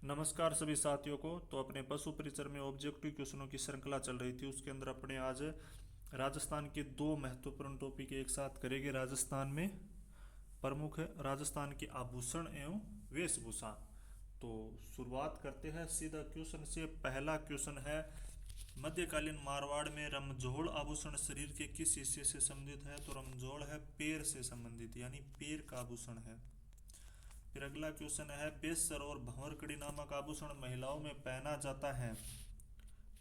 नमस्कार सभी साथियों को। तो अपने पशु परिचर में ऑब्जेक्टिव क्वेश्चनों की श्रृंखला चल रही थी, उसके अंदर अपने आज राजस्थान के दो महत्वपूर्ण टॉपिक एक साथ करेंगे। राजस्थान में प्रमुख राजस्थान के आभूषण एवं वेशभूषा। तो शुरुआत करते हैं सीधा क्वेश्चन से। पहला क्वेश्चन है, मध्यकालीन मारवाड़ में रमझोल आभूषण शरीर के किस हिस्से से संबंधित है? तो रमझोल है पैर से संबंधित, यानी पैर का आभूषण है। फिर अगला क्वेश्चन है, बेसर और भंवरकड़ी नामक आभूषण महिलाओं में पहना जाता है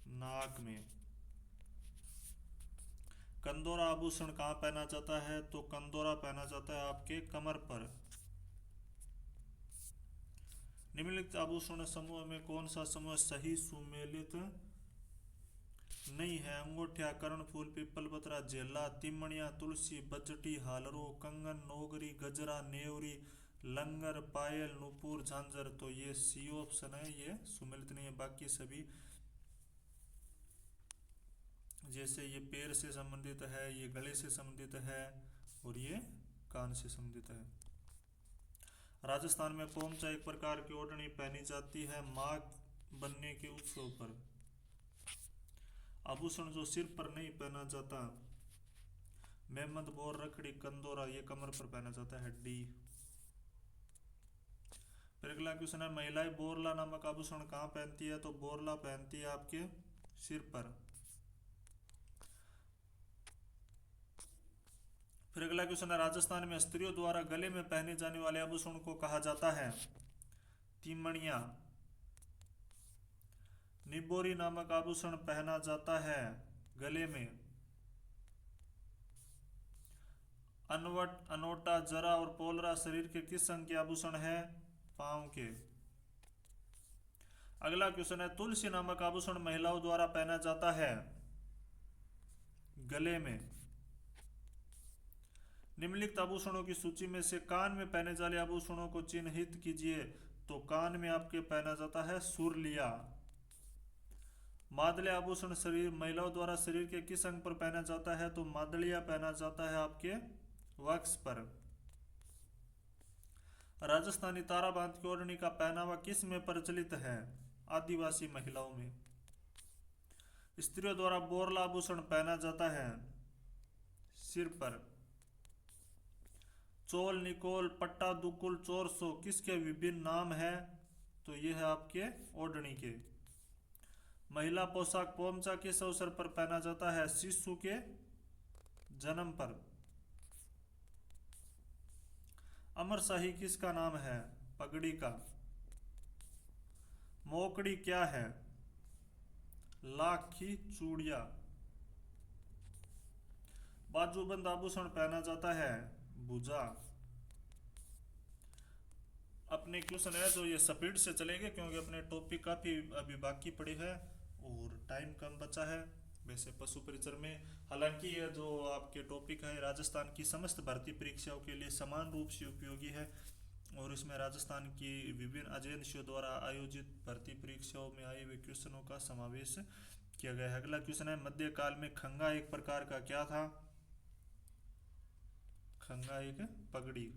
नाक में। कंदोरा आभूषण कहाँ पहना जाता है? तो कंदोरा पहना जाता है आपके कमर पर। निम्नलिखित आभूषण समूह में कौन सा समूह सही सुमेलित नहीं है? अंगूठिया, कर्णफूल, पीपल पत्रा, जेला, तिमणिया, तुलसी, बजटी, हालरो, कंगन, नोगरी, गजरा, नेवरी, लंगर, पायल, नुपुर, झांझर। तो ये सी ऑप्शन है, ये सुमेलित नहीं है। बाकी सभी, जैसे ये पैर से संबंधित है, ये गले से संबंधित है और ये कान से संबंधित है। राजस्थान में पोमचा एक प्रकार की ओढ़नी पहनी जाती है माघ बनने के उत्सव पर। आभूषण जो सिर पर नहीं पहना जाता, मेहमद, बोर, रखड़ी, कंदोरा, ये कमर पर पहना जाता है, डी। फिर अगला क्वेश्चन है, महिलाएं बोरला नामक आभूषण कहाँ पहनती है? तो बोरला पहनती है आपके सिर पर। फिर अगला क्वेश्चन है, राजस्थान में स्त्रियों द्वारा गले में पहने जाने वाले आभूषण को कहा जाता है तिमणिया। निबोरी नामक आभूषण पहना जाता है गले में। अनवट, अनोटा, जरा और पोलरा शरीर के किस अंग के आभूषण है? पांव के। अगला क्वेश्चन है, तुलसी नामक आभूषण महिलाओं द्वारा पहना जाता है गले में। निम्नलिखित आभूषणों की सूची में से कान में पहने जाने आभूषणों को चिन्हित कीजिए। तो कान में आपके पहना जाता है सुरलिया। मादले आभूषण शरीर महिलाओं द्वारा शरीर के किस अंग पर पहना जाता है? तो मादलिया पहना जाता है आपके वक्ष पर। राजस्थानी ताराबांध की ओढ़नी का पहनावा किस में प्रचलित है? आदिवासी महिलाओं में। स्त्रियों द्वारा बोरला आभूषण पहना जाता है सिर पर। चोल, निकोल, पट्टा, दुकुल, चोरसो किसके विभिन्न नाम है? तो यह है आपके ओढ़नी के। महिला पोशाक पोमचा किस अवसर पर पहना जाता है? शिशु के जन्म पर। अमर शाही किसका नाम है? पगड़ी का। मोकड़ी क्या है? लाख की चूड़िया। बाजूबंद आभूषण पहना जाता है भुजा। अपने क्वेश्चन है जो ये स्पीड से चलेंगे क्योंकि अपने टॉपिक काफी अभी बाकी पड़े हैं और टाइम कम बचा है। वैसे पशु परिचर में हालांकि ये जो आपके टॉपिक है राजस्थान की समस्त भर्ती परीक्षाओं के लिए समान रूप से उपयोगी है और इसमें राजस्थान की विभिन्न एजेंसियों द्वारा आयोजित भर्ती परीक्षाओं में आए हुए क्वेश्चनों का समावेश किया गया है। अगला क्वेश्चन है, मध्यकाल में खंगा एक प्रकार का क्या था? खंगा एक पगड़ी।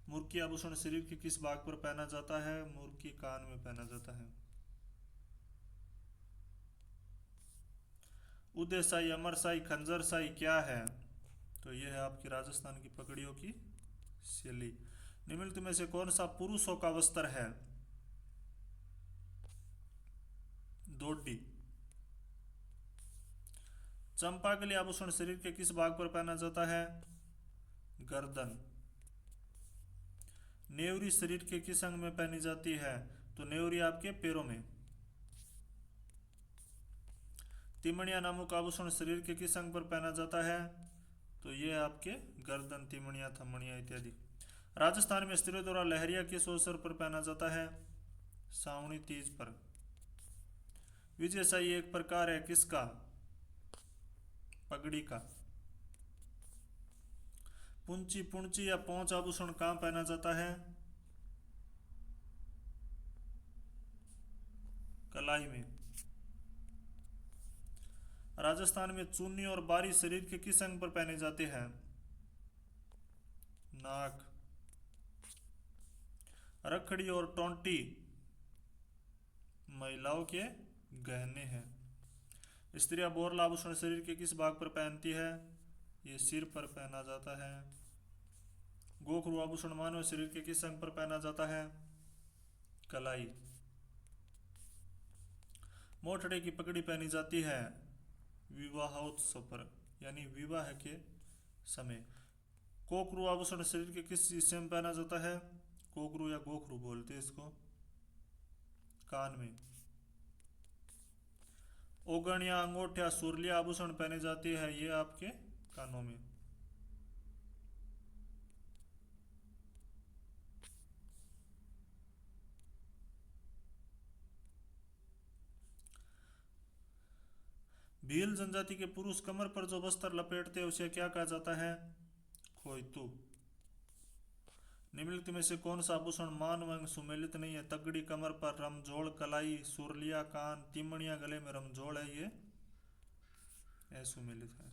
मुर्की आभूषण शरीर के किस भाग पर पहना जाता है? मुर्की कान में पहना जाता है। उदयशाही, अमरशाही, खंजरशाही क्या है? तो यह है आपकी राजस्थान की पगड़ियों की शैली। निम्नलिखित में से कौन सा पुरुषों का वस्त्र है? दोडी। चंपा के लिए आभूषण शरीर के किस भाग पर पहना जाता है? गर्दन। नेवरी शरीर के किस अंग में पहनी जाती है? तो नेवरी आपके पैरों में। तिमणिया नामक आभूषण शरीर के किस अंग पर पहना जाता है? तो यह आपके गर्दन, तिमणिया, थमणिया इत्यादि। राजस्थान में स्त्रियों द्वारा लहरिया किस अवसर पर पहना जाता है? सावणी तीज पर। विजयशाही एक प्रकार है किसका? पगड़ी का। पुंची, पुंची या पोंच आभूषण कहां पहना जाता है? कलाई में। राजस्थान में चुन्नी और बारी शरीर के किस अंग पर पहने जाते हैं? नाक। रखड़ी और टोंटी महिलाओं के गहने हैं। स्त्रियां बोरला आभूषण शरीर के किस भाग पर पहनती है? ये सिर पर पहना जाता है। गोखरू आभूषण मानव शरीर के किस अंग पर पहना जाता है? कलाई। मोटड़े की पगड़ी पहनी जाती है विवाहोत्सव पर, यानी विवाह के समय। कोकरू आभूषण शरीर के किस हिस्से में पहना जाता है? कोकरू या गोखरू बोलते हैं इसको, कान में। ओगण या अंगूठा सुरलिया आभूषण पहने जाती है, ये आपके कानों में। भील जनजाति के पुरुष कमर पर जो वस्त्र लपेटते हैं उसे क्या कहा जाता है? खोइतू। निम्नलिखित में से कौन सा आभूषण मानव अंग सुमेलित नहीं है? तगड़ी कमर पर रमझोल, कलाई, सुरलिया, कान, तिमणिया गले में रमझोल है, ये असुमेलित है।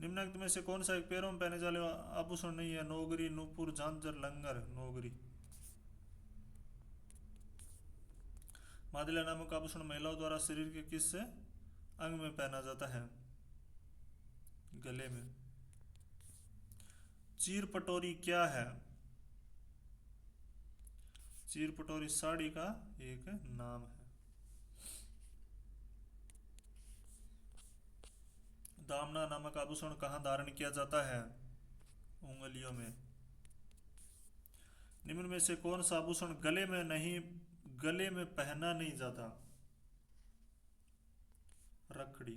निम्नलिखित में से कौन सा एक पैरों में पहने जाने वाला आभूषण नहीं है? नोगरी, नूपुर, झांझर, लंगर। नोगरी। मादिला नामक आभूषण महिलाओं द्वारा शरीर के किस अंग में पहना जाता है? गले में। चीर पटोरी क्या है? चीर पटोरी साड़ी का एक नाम है। दामना नामक आभूषण कहाँ धारण किया जाता है? उंगलियों में। निम्न में से कौन सा आभूषण गले में पहना नहीं जाता? रखड़ी।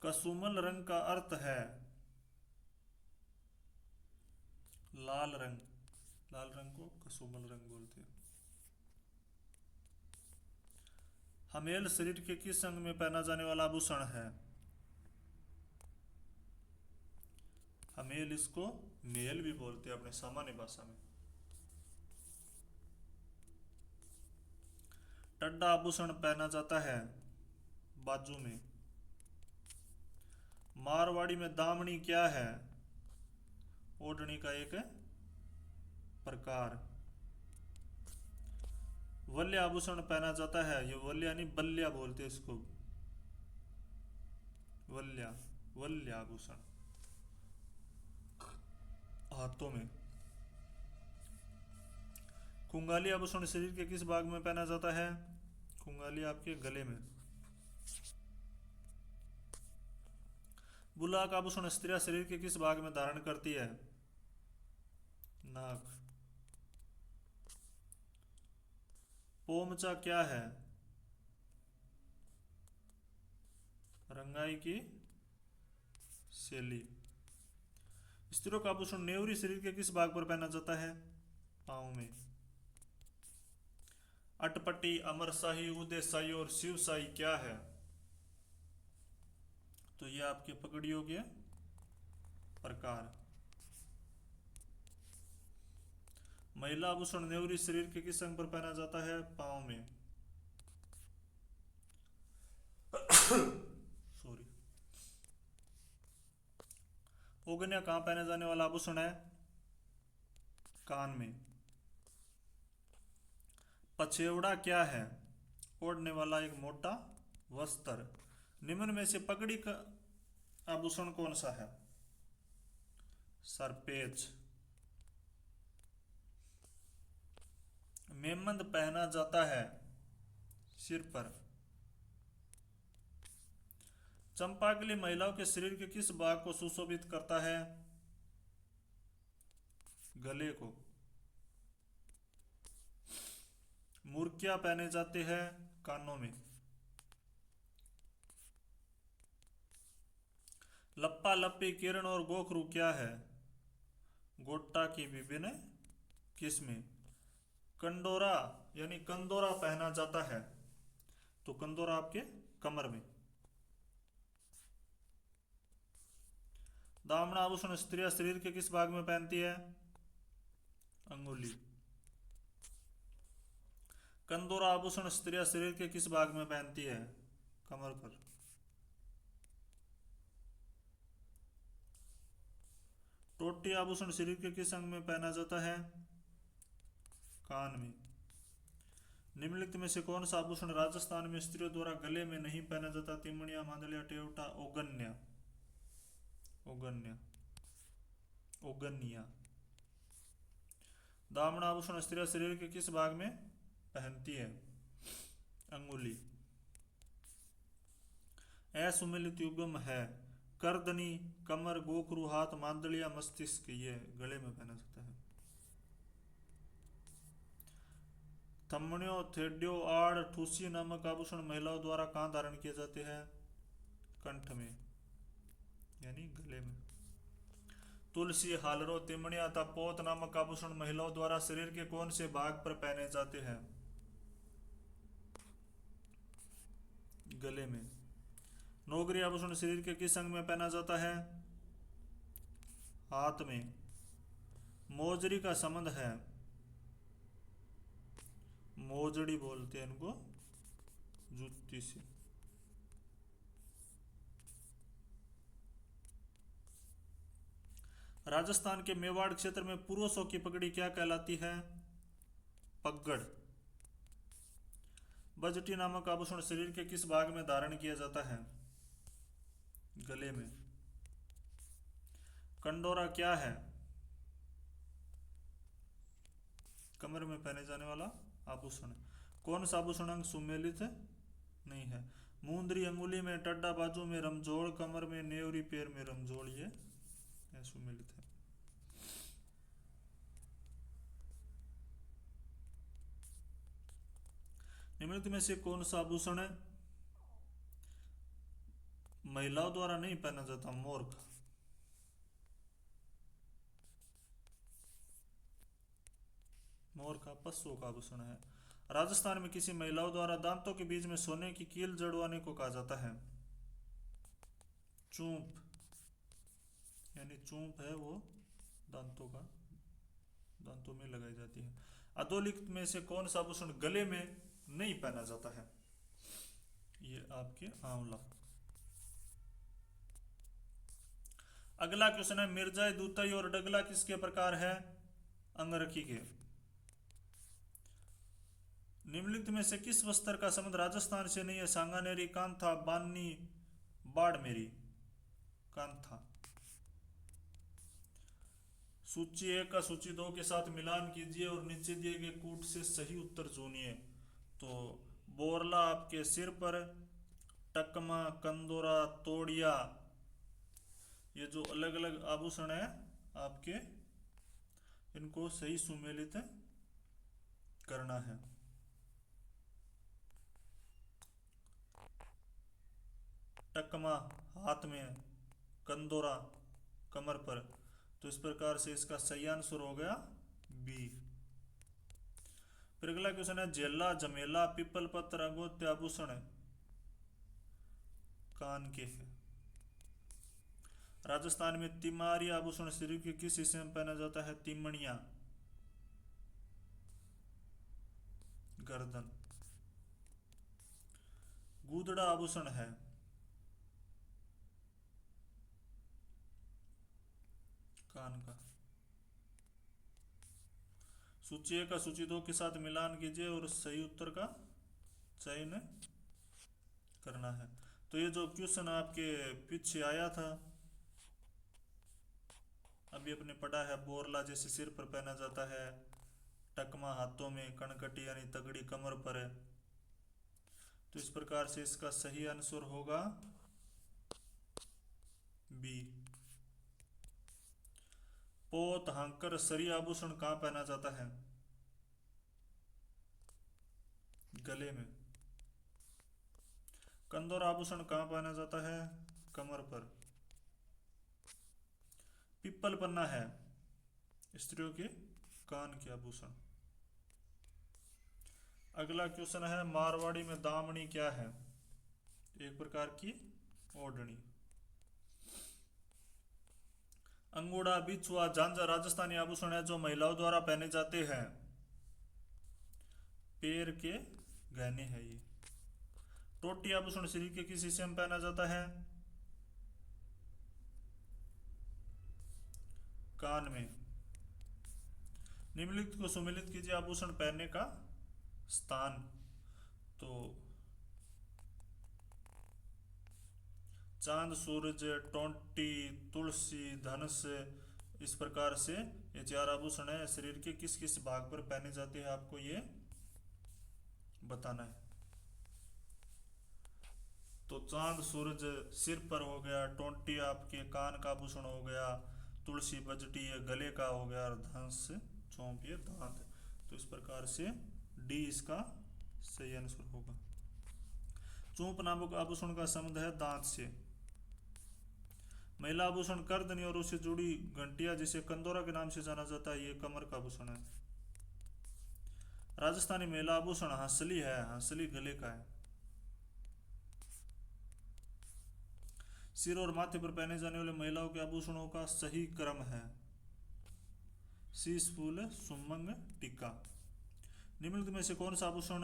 कसुमल रंग का अर्थ है लाल रंग। लाल रंग को कसुमल रंग बोलते हैं। हमेल शरीर के किस अंग में पहना जाने वाला आभूषण है? हमेल, इसको मेल भी बोलते हैं अपने सामान्य भाषा में। टड्डा आभूषण पहना जाता है बाजू में। मारवाड़ी में दामनी क्या है? ओढ़नी का एक प्रकार। वल्य आभूषण पहना जाता है, ये वल्य यानी बल्ल्या बोलते हैं इसको, वल्य आभूषण हाथों में। कुंगाली आभूषण शरीर के किस भाग में पहना जाता है? कुंगाली आपके गले में। बुलाक आभूषण स्त्रियां शरीर के किस भाग में धारण करती है? नाक। पोमचा क्या है? रंगाई की शैली। स्त्रियों का आभूषण नेवरी शरीर के किस भाग पर पहना जाता है? पांव में। अटपटी, अमरशाही, उदयशाही और शिवशाही क्या है? तो ये आपके पगड़ियों के प्रकार। महिला आभूषण नेवरी शरीर के किस अंग पर पहना जाता है? पांव में। सॉरी। ओगनिया कहां पहने जाने वाला आभूषण है? कान में। पछेवड़ा क्या है? ओढ़ने वाला एक मोटा वस्त्र। निम्न में से पगड़ी का आभूषण कौन सा है? सरपेच। मेमंद पहना जाता है सिर पर। चंपाकली महिलाओं के शरीर के किस भाग को सुशोभित करता है? गले को। मुर्किया पहने जाते हैं कानों में। लप्पा लप्पी, किरण और गोखरू क्या है? गोट्टा की विभिन्न किस्में। कंडोरा यानी कंदोरा पहना जाता है, तो कंदोरा आपके कमर में। दामना आभूषण स्त्रियां शरीर के किस भाग में पहनती है? अंगुली। कंदोरा आभूषण स्त्रियां शरीर के किस भाग में पहनती है? कमर पर। टोटी आभूषण शरीर के किस अंग में पहना जाता है? कान में। निम्नलिखित में से कौन सा आभूषण राजस्थान में स्त्रियों द्वारा गले में नहीं पहना जाता? तिमणिया, मांदलिया, टेवटा, ओगन्या। ओगन्या, ओगनिया। दामन आभूषण स्त्रियां शरीर के किस भाग में पहनती है? अंगुली। असुमेलित युग्म है। करदनी, कमर, गोखरू, हाथ, मांदलिया, मस्तिष्क, ये गले में पहना जाता है। थम्मणियों, थेड्यो, आड़, ठूसी नामक आभूषण महिलाओं द्वारा कहाँ धारण किए जाते हैं? कंठ में, यानी गले में। तुलसी, हालरो, तिमणिया तथा पोत नामक आभूषण महिलाओं द्वारा शरीर के कौन से भाग पर पहने जाते हैं? गले में। नौकरी आभूषण शरीर के किस अंग में पहना जाता है? हाथ में। मोजरी का संबंध है, मोजड़ी बोलते हैं इनको, जुत्ती से। राजस्थान के मेवाड़ क्षेत्र में पुरुषों की पगड़ी क्या कहलाती है? पगड़। बजटी नामक आभूषण शरीर के किस भाग में धारण किया जाता है? गले में। कंडोरा क्या है? कमर में पहने जाने वाला आभूषण। कौन सा आभूषण अंग सुमेलित नहीं है? मुंदरी अंगुली में, टड्डा बाजू में, रमजोड़ कमर में, नेवरी पैर में। रमजोड़ ये सुमेलित है। निम्नलिखित में से कौन सा आभूषण है महिलाओं द्वारा नहीं पहना जाता? मोर्क। मोर का पशुओं का आभूषण है। राजस्थान में किसी महिलाओं द्वारा दांतों के बीच में सोने की कील जड़वाने को कहा जाता है? चूंप, यानी चूंप है वो दांतों का, दांतों में लगाई जाती है। अधोलिखित में से कौन सा आभूषण गले में नहीं पहना जाता है? ये आपके आंवला। अगला क्वेश्चन है, मिर्जाई, दूताई और डगला किसके प्रकार है? अंगरखी के। निम्नलिखित में से किस वस्त्र का संबंध राजस्थान से नहीं है? सांगानेरी, कांथा, बानी, बाड़मेरी। कांथा। सूची 1 का सूची 2 के साथ मिलान कीजिए और नीचे दिए गए कूट से सही उत्तर चुनिए। तो बोरला आपके सिर पर, टकमा, कंदोरा, तोड़िया, ये जो अलग अलग आभूषण है आपके, इनको सही सुमेलित करना है। टकमा हाथ में, कंदोरा कमर पर, तो इस प्रकार से इसका सही आंसर हो गया बी। फिर अगला क्वेश्चन है, जेला, जमेला, पीपल पत्र, अगोत्य आभूषण कान के है। राजस्थान में तिमारी आभूषण शरीर के किस हिस्से में पहना जाता है? तिमणिया, गर्दन। गूदड़ा आभूषण है कान का। सूची 1 का सूची 2 के साथ मिलान कीजिए और सही उत्तर का चयन करना है। तो ये जो क्वेश्चन आपके पीछे आया था, अभी अपने पढ़ा है, बोरला जैसे सिर पर पहना जाता है, टकमा हाथों में, कणकटी यानी तगड़ी कमर पर है। तो इस प्रकार से इसका सही आंसर होगा बी। पोत, हांकर, सरी आभूषण कहाँ पहना जाता है? गले में। कंदोर आभूषण कहाँ पहना जाता है? कमर पर। पिप्पल पन्ना है स्त्रियों के कान के आभूषण। अगला क्वेश्चन है, मारवाड़ी में दामनी क्या है? एक प्रकार की ओढ़नी। अंगूड़ा, बिछुआ, झांझर राजस्थानी आभूषण है जो महिलाओं द्वारा पहने जाते हैं। पैर के गहने हैं ये। टोटी आभूषण शरीर के किस हिस्से में पहना जाता है? कान में। निम्नलिखित को सुमेलित कीजिए आभूषण पहनने का स्थान। तो चांद, सूरज, टोंटी, तुलसी, धनुष, इस प्रकार से ये 4 आभूषण है शरीर के किस किस भाग पर पहने जाते हैं आपको ये बताना है। तो चांद सूरज सिर पर हो गया, टोंटी आपके कान का आभूषण हो गया, तुलसी बजटी ये गले का हो गया, और धनुष चौंप ये दांत। तो इस प्रकार से डी इसका सही आंसर होगा। चौंप नामक आभूषण का संबंध है दांत से। महिला आभूषण करधनी और उससे जुड़ी घंटियां जिसे कंदोरा के नाम से जाना जाता है, ये कमर का आभूषण है। राजस्थानी महिला आभूषण हंसली है, हंसली गले का है। सिर और माथे पर पहने जाने वाले महिलाओं के आभूषणों का सही क्रम है शीश फूल, सुमंग, टीका। निम्नलिखित में से कौन सा आभूषण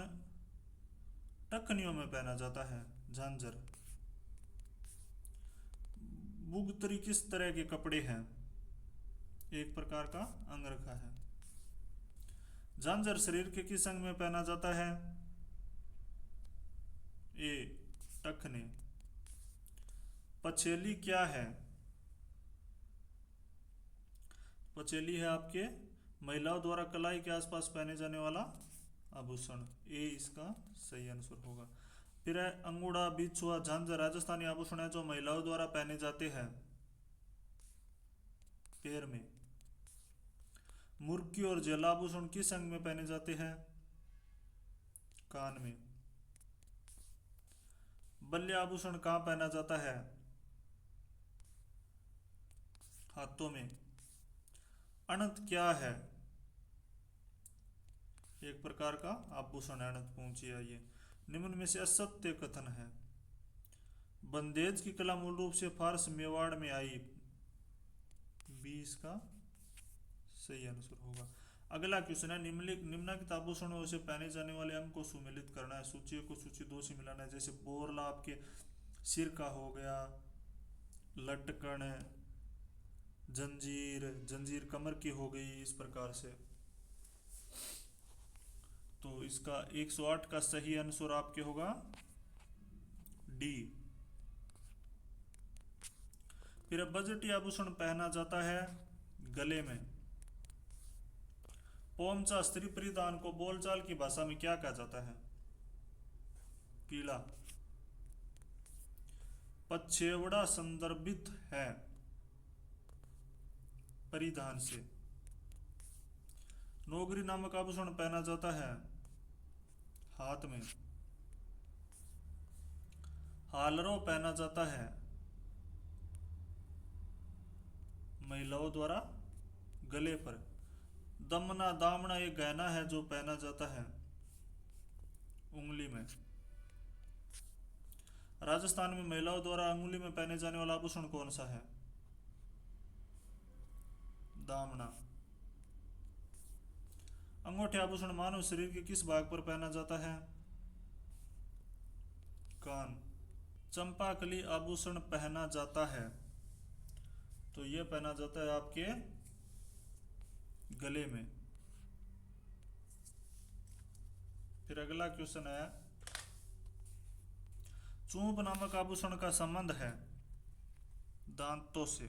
टखनियों में पहना जाता है? झांझर। बुगतरी किस तरह के कपड़े हैं? एक प्रकार का अंगरखा है। झांझर शरीर के किस अंग में पहना जाता है? ए टखने। पछेली क्या है? पछेली है आपके महिलाओं द्वारा कलाई के आसपास पहने जाने वाला आभूषण। ए इसका सही आंसर होगा। फिर है अंगूठा, बिछुआ, झांझर राजस्थानी आभूषण है जो महिलाओं द्वारा पहने जाते हैं पैर में। मुर्की और जेला आभूषण किस अंग में पहने जाते हैं? कान में। बल्ले आभूषण कहाँ पहना जाता है? हाथों में। अनंत क्या है? एक प्रकार का आभूषण है अनंत पूंछी है ये। निम्न में से असत्य कथन है। बंदेज की कला मूल रूप से फारस मेवाड़ में आई। 20 का सही आंसर होगा। अगला क्वेश्चन है निम्नलिखित आभूषणों से पहने जाने वाले अंग को सुमेलित करना है। सूची को सूची 2 से मिलाना है। जैसे बोरला आपके सिर का हो गया, लटकन, जंजीर, जंजीर कमर की हो गई, इस प्रकार से। तो इसका 108 का सही आंसर आपके होगा डी। फिर बजटी आभूषण पहना जाता है गले में। पोमचा स्त्री परिधान को बोलचाल की भाषा में क्या कहा जाता है? पीला। पछेवड़ा संदर्भित है परिधान से। नौगरी नामक आभूषण पहना जाता है हाथ में। हालरो पहना जाता है महिलाओं द्वारा गले पर। दमना दामना एक गहना है जो पहना जाता है उंगली में। राजस्थान में महिलाओं द्वारा अंगुली में पहने जाने वाला आभूषण कौन सा है? दामना। अंगूठे आभूषण मानव शरीर के किस भाग पर पहना जाता है? कान। चंपाकली आभूषण पहना जाता है तो यह पहना जाता है आपके गले में। फिर अगला क्वेश्चन है चूंब नामक आभूषण का संबंध है दांतों से।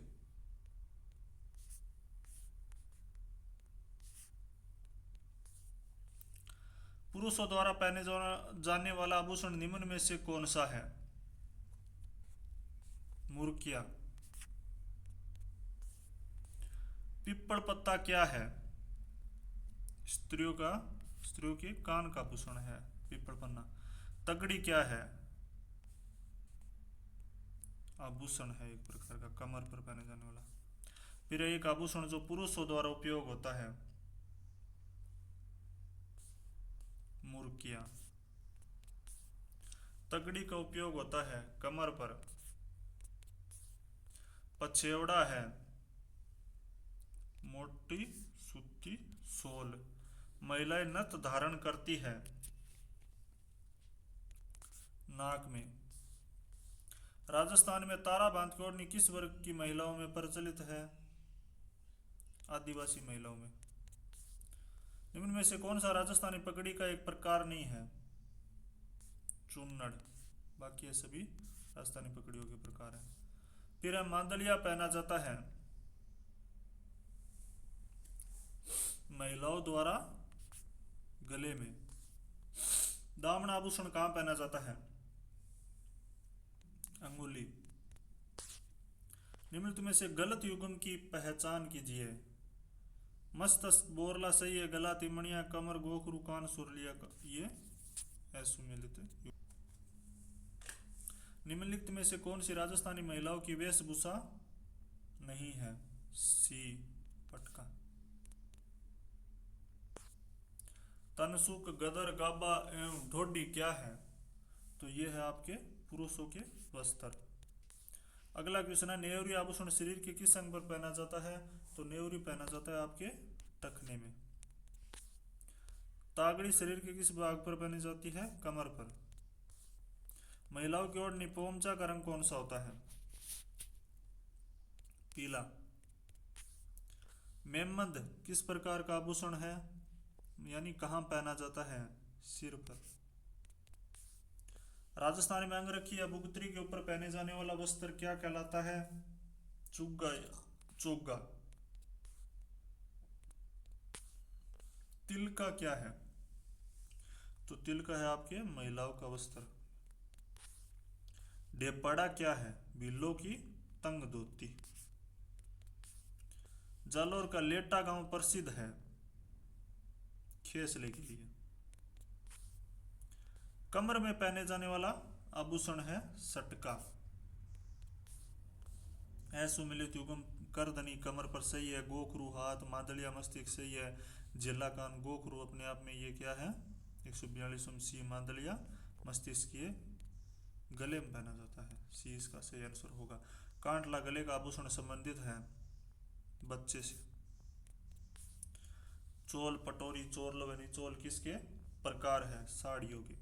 पुरुषों द्वारा पहने जाने वाला आभूषण निम्न में से कौन सा है? मुर्किया। पिप्पल पत्ता क्या है? स्त्रियों के कान का आभूषण है पिप्पल पन्ना। तगड़ी क्या है? आभूषण है एक प्रकार का कमर पर पहने जाने वाला। फिर एक आभूषण जो पुरुषों द्वारा उपयोग होता है मुर्किया। तगड़ी का उपयोग होता है कमर पर। पछेवड़ा है मोटी सूती सोल। महिलाएं नथ धारण करती है नाक में। राजस्थान में तारा बांध के ओढ़नी किस वर्ग की महिलाओं में प्रचलित है? आदिवासी महिलाओं में निम्न में से कौन सा राजस्थानी पगड़ी का एक प्रकार नहीं है? चुन्नड़। बाकी ये सभी राजस्थानी पगड़ियों के प्रकार हैं। फिर है मांदलिया पहना जाता है महिलाओं द्वारा गले में। दामन आभूषण कहां पहना जाता है? अंगुली। निम्न में से गलत युग्म की पहचान कीजिए। मस्तक बोरला सही है, गला तिमणिया कमर गोखरू कान सुरलिया ये असुमिलित। निम्नलिखित में से कौन सी राजस्थानी महिलाओं की वेशभूषा नहीं है? सी पटका। तनसुक गदर गाबा एवं ढोडी क्या है? तो ये है आपके पुरुषों के वस्त्र। अगला क्वेश्चन है नेवरी आभूषण शरीर के किस अंग पर पहना जाता है? तो नेवरी पहना जाता है आपके टखने में। तागड़ी शरीर के किस भाग पर पहनी जाती है? कमर पर। महिलाओं की ओढ़नी पोमचा का रंग कौन सा होता है? पीला। मेमंद किस प्रकार का आभूषण है, यानी कहां पहना जाता है? सिर पर। राजस्थान में अंगरखी या बुगतरी के ऊपर पहने जाने वाला वस्त्र क्या कहलाता है? चुग्गा या चोगा। तिलका क्या है? तो तिलका है आपके महिलाओं का वस्त्र। डेपड़ा क्या है? भीलों की तंग धोती। जालौर का लेटा गांव प्रसिद्ध है खेसले के लिए। कमर में पहने जाने वाला आभूषण है सटका। असुमिलित युग्म करधनी कमर पर सही है। गोखरू हाथ, मादलिया मस्तिष्क सही है। जिला कान गोखरू अपने आप में ये क्या है? 142 सी मादलिया मस्तिष्क ये गले में पहना जाता है। सी इसका सही आंसर होगा। कांटला गले का आभूषण संबंधित है बच्चे से। चोल पटोरी चोर लवनी चोल किसके प्रकार है? साड़ियों के।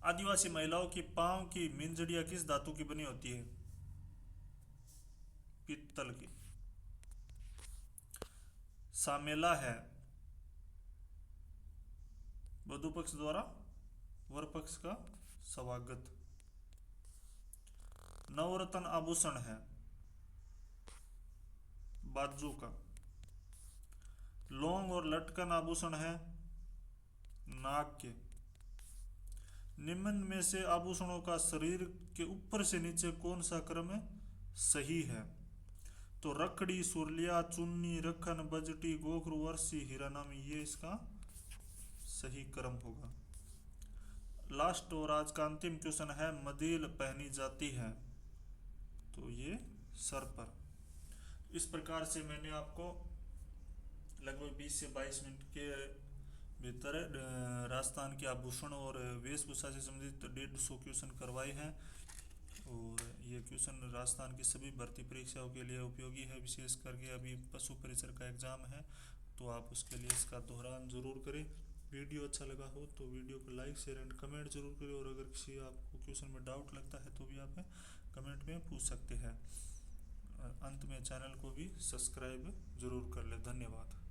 आदिवासी महिलाओं की पांव की मिंजड़ियां किस धातु की बनी होती है? पित्तल की। सामेला है वधु पक्ष द्वारा वर पक्ष का स्वागत। नवरत्न आभूषण है बाजू का। लौंग और लटकन आभूषण है नाक के। निम्न में से आभूषणों का शरीर के ऊपर से नीचे कौन सा क्रम सही है? तो रखड़ी, सुरलिया, चुन्नी, रखन, बजटी, गोखरू, वर्षी, हीरानामी ये इसका सही क्रम होगा। लास्ट और आज का अंतिम क्वेश्चन है मदील पहनी जाती है तो ये सर पर। इस प्रकार से मैंने आपको लगभग 20 से 22 मिनट के भीतर राजस्थान के आभूषण और वेशभूषा से संबंधित 150 क्वेश्चन करवाए हैं और ये क्वेश्चन राजस्थान की सभी भर्ती परीक्षाओं के लिए उपयोगी है। विशेष करके अभी पशु परिचर का एग्जाम है तो आप उसके लिए इसका दोहरान जरूर करें। वीडियो अच्छा लगा हो तो वीडियो को लाइक शेयर एंड कमेंट जरूर करें और अगर किसी आपको क्वेश्चन में डाउट लगता है तो भी आप कमेंट में पूछ सकते हैं। अंत में चैनल को भी सब्सक्राइब जरूर कर ले। धन्यवाद।